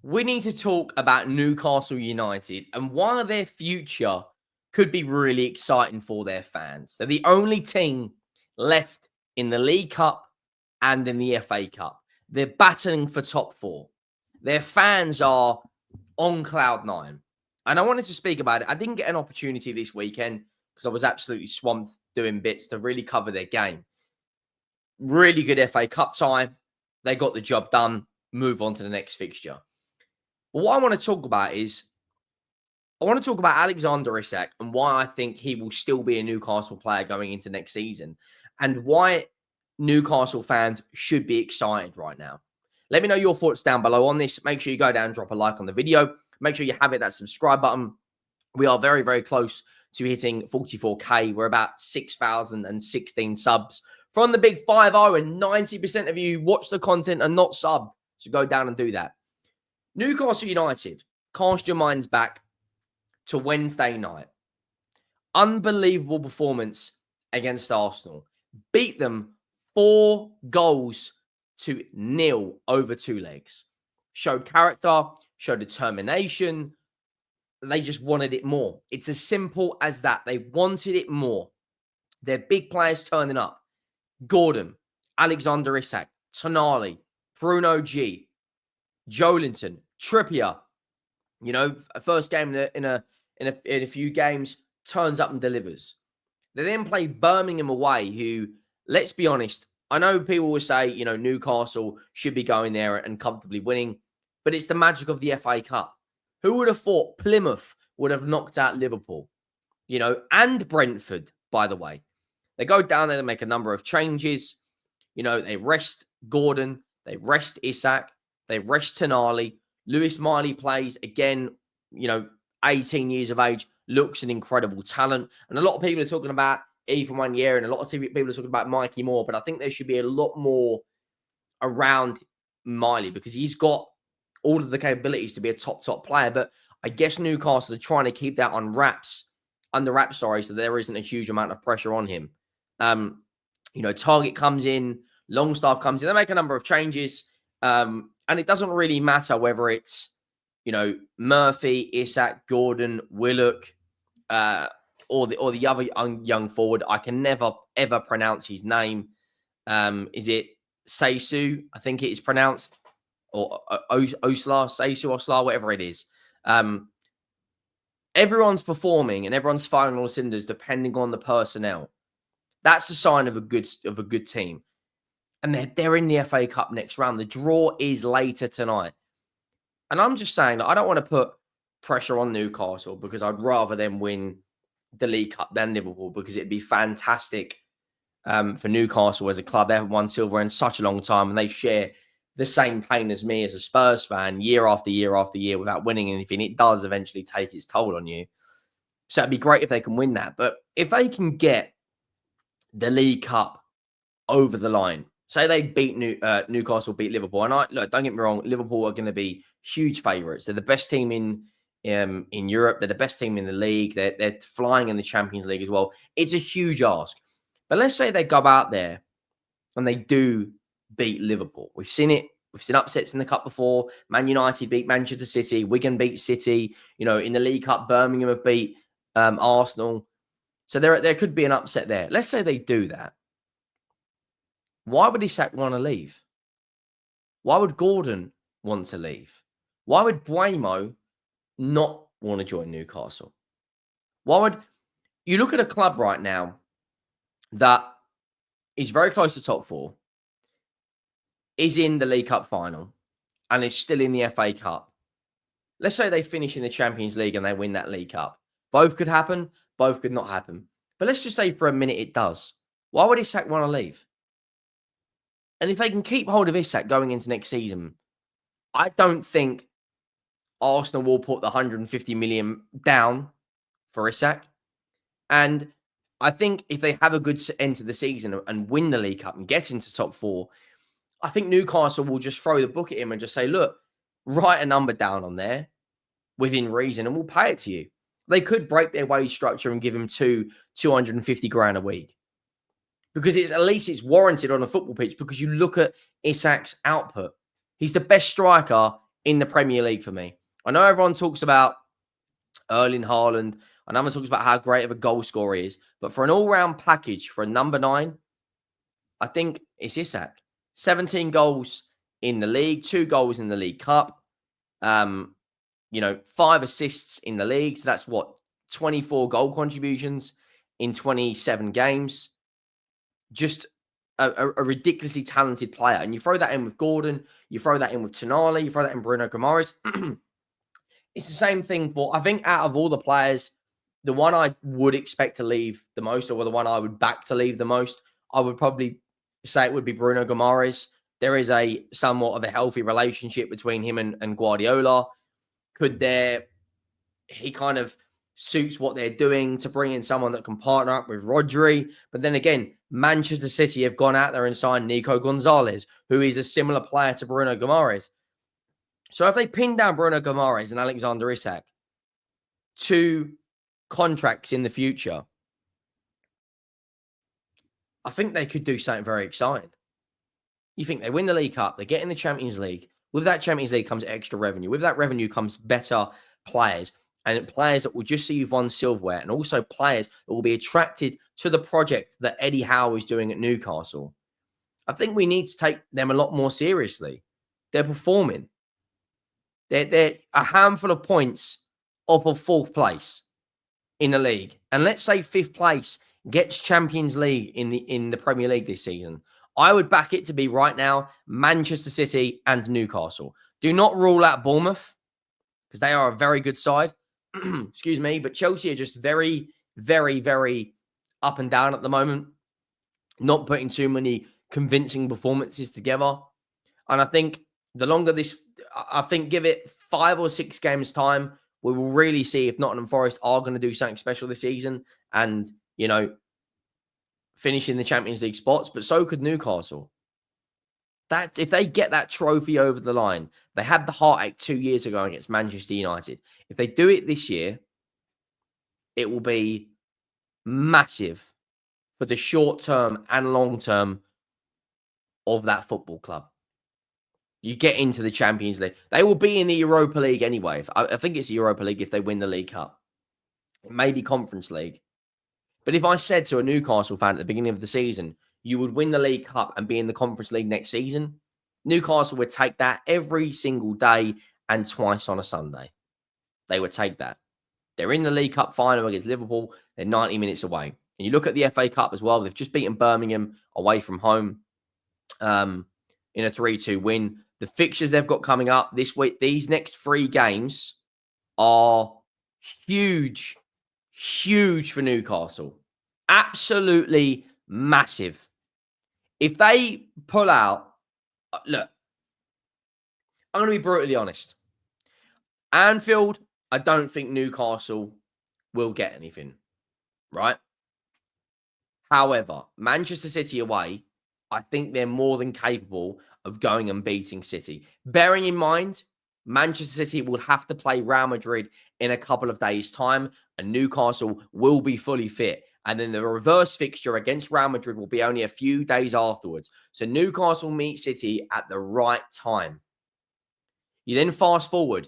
we need to talk about Newcastle United and why their future could be really exciting for their fans. They're the only team left in the League Cup and in the FA Cup. They're battling for top four. Their fans are on cloud nine. And I wanted to speak about it. I didn't get an opportunity this weekend because I was absolutely swamped doing bits to really cover their game. Really good FA Cup time. They got the job done. Move on to the next fixture. But what I want to talk about is Alexander Isak and why I think he will still be a Newcastle player going into next season and why Newcastle fans should be excited right now. Let me know your thoughts down below on this. Make sure you go down and drop a like on the video. Make sure you have that subscribe button. We are very, very close to hitting 44K. We're about 6,016 subs from the big 5-0, and 90% of you watch the content and not subbed. So go down and do that. Newcastle United, cast your minds back to Wednesday night. Unbelievable performance against Arsenal. Beat them 4 goals to 0 over 2 legs. Showed character, showed determination. They just wanted it more. It's as simple as that. They wanted it more. Their big players turning up. Gordon, Alexander Isak, Tonali, Bruno G, Joelinton, Trippier. You know, first game in a few games, turns up and delivers. They then play Birmingham away, who, let's be honest, I know people will say, you know, Newcastle should be going there and comfortably winning, but it's the magic of the FA Cup. Who would have thought Plymouth would have knocked out Liverpool, you know, and Brentford, by the way. They go down there, they make a number of changes. You know, they rest Gordon, they rest Isak, they rest Tonali. Lewis Miley plays, again, you know, 18 years of age, looks an incredible talent. And a lot of people are talking about Ethan Wanyeri, and a lot of people are talking about Mikey Moore, but I think there should be a lot more around Miley because he's got all of the capabilities to be a top player. But I guess Newcastle are trying to keep that under wraps, so there isn't a huge amount of pressure on him. You know, Target comes in, Longstaff comes in, they make a number of changes. And it doesn't really matter whether it's, you know, Murphy, Isak, Gordon, Willock, or the other young forward. I can never, ever pronounce his name. Is it Seisu? I think it is pronounced. Or Oslar, Seisu, Oslar, whatever it is. Everyone's performing and everyone's firing on all cylinders depending on the personnel. That's a sign of a good team. And they're in the FA Cup next round. The draw is later tonight. And I'm just saying that I don't want to put pressure on Newcastle because I'd rather them win the League Cup than Liverpool because it'd be fantastic for Newcastle as a club. They haven't won silver in such a long time and they share the same pain as me as a Spurs fan year after year after year without winning anything. It does eventually take its toll on you. So it'd be great if they can win that. But if they can get the League Cup over the line, say they beat Newcastle, beat Liverpool, and look, don't get me wrong, Liverpool are going to be huge favourites. They're the best team in Europe. They're the best team in the league. They're flying in the Champions League as well. It's a huge ask. But let's say they go out there and they do beat Liverpool. We've seen it. We've seen upsets in the Cup before. Man United beat Manchester City. Wigan beat City. You know, in the League Cup, Birmingham have beat Arsenal. So there could be an upset there. Let's say they do that. Why would Isak want to leave? Why would Gordon want to leave? Why would Buemo not want to join Newcastle? Why would you look at a club right now that is very close to top 4, is in the League Cup final, and is still in the FA Cup? Let's say they finish in the Champions League and they win that League Cup. Both could happen, both could not happen. But let's just say for a minute it does. Why would Isak want to leave? And if they can keep hold of Isak going into next season, I don't think Arsenal will put the 150 million down for Isak. And I think if they have a good end to the season and win the League Cup and get into top 4, I think Newcastle will just throw the book at him and just say, look, write a number down on there within reason and we'll pay it to you. They could break their wage structure and give him 250 grand a week. Because at least it's warranted on a football pitch because you look at Isak's output. He's the best striker in the Premier League for me. I know everyone talks about Erling Haaland. I know everyone talks about how great of a goal scorer he is. But for an all-round package, for a number 9, I think it's Isak. 17 goals in the league, 2 goals in the League Cup. 5 assists in the league. So that's what, 24 goal contributions in 27 games. Just a ridiculously talented player. And you throw that in with Gordon, you throw that in with Tonali, you throw that in Bruno Guimaraes. It's the same thing for, I think out of all the players, the one I would expect to leave the most, or the one I would back to leave the most, I would probably say it would be Bruno Guimaraes. There is a somewhat of a healthy relationship between him and Guardiola. He kind of suits what they're doing to bring in someone that can partner up with Rodri. But then again, Manchester City have gone out there and signed Nico Gonzalez, who is a similar player to Bruno Guimaraes. So if they pin down Bruno Guimaraes and Alexander Isak, 2 contracts in the future, I think they could do something very exciting. You think they win the League Cup, they get in the Champions League. With that Champions League comes extra revenue. With that revenue comes better players, and players that will just see you've won silverware, and also players that will be attracted to the project that Eddie Howe is doing at Newcastle. I think we need to take them a lot more seriously. They're performing. They're a handful of points off of 4th place in the league. And let's say 5th place gets Champions League in the Premier League this season. I would back it to be right now Manchester City and Newcastle. Do not rule out Bournemouth, because they are a very good side. Excuse me. But Chelsea are just very, very, very up and down at the moment. Not putting too many convincing performances together. And I think give it 5 or 6 games time, we will really see if Nottingham Forest are going to do something special this season and, finish in the Champions League spots. But so could Newcastle. That if they get that trophy over the line, they had the heartache 2 years ago against Manchester United. If they do it this year, it will be massive for the short term and long term of that football club. You get into the Champions League. They will be in the Europa League anyway. I think it's the Europa League if they win the League Cup. It may be Conference League. But if I said to a Newcastle fan at the beginning of the season, you would win the League Cup and be in the Conference League next season, Newcastle would take that every single day and twice on a Sunday. They would take that. They're in the League Cup final against Liverpool. They're 90 minutes away. And you look at the FA Cup as well. They've just beaten Birmingham away from home in a 3-2 win. The fixtures they've got coming up this week, these next 3 games are huge for Newcastle. Absolutely massive. If they pull out, look, I'm going to be brutally honest. Anfield, I don't think Newcastle will get anything, right? However, Manchester City away, I think they're more than capable of going and beating City. Bearing in mind, Manchester City will have to play Real Madrid in a couple of days' time, and Newcastle will be fully fit. And then the reverse fixture against Real Madrid will be only a few days afterwards. So Newcastle meet City at the right time. You then fast forward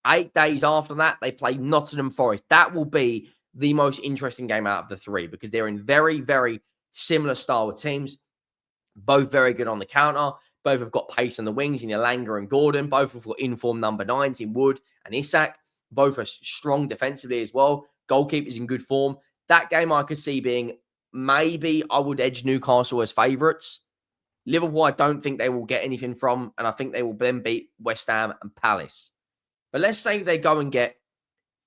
8 days after that, they play Nottingham Forest. That will be the most interesting game out of the 3 because they're in very, very similar style of teams. Both very good on the counter. Both have got pace on the wings in Elanga and Gordon. Both have got informed number 9s in Wood and Isak. Both are strong defensively as well. Goalkeepers in good form. That game I could see being maybe I would edge Newcastle as favourites. Liverpool, I don't think they will get anything from, and I think they will then beat West Ham and Palace. But let's say they go and get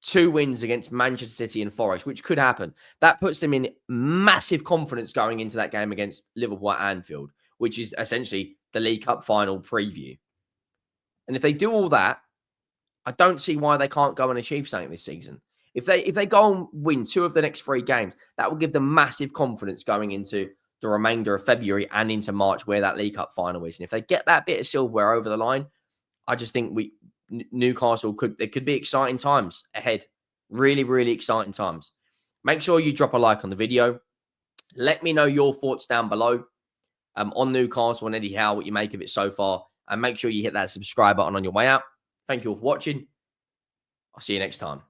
2 wins against Manchester City and Forest, which could happen. That puts them in massive confidence going into that game against Liverpool at Anfield, which is essentially the League Cup final preview. And if they do all that, I don't see why they can't go and achieve something this season. If they go and win 2 of the next 3 games, that will give them massive confidence going into the remainder of February and into March where that League Cup final is. And if they get that bit of silverware over the line, I just think Newcastle could be exciting times ahead. Really, really exciting times. Make sure you drop a like on the video. Let me know your thoughts down below on Newcastle and Eddie Howe, what you make of it so far. And make sure you hit that subscribe button on your way out. Thank you all for watching. I'll see you next time.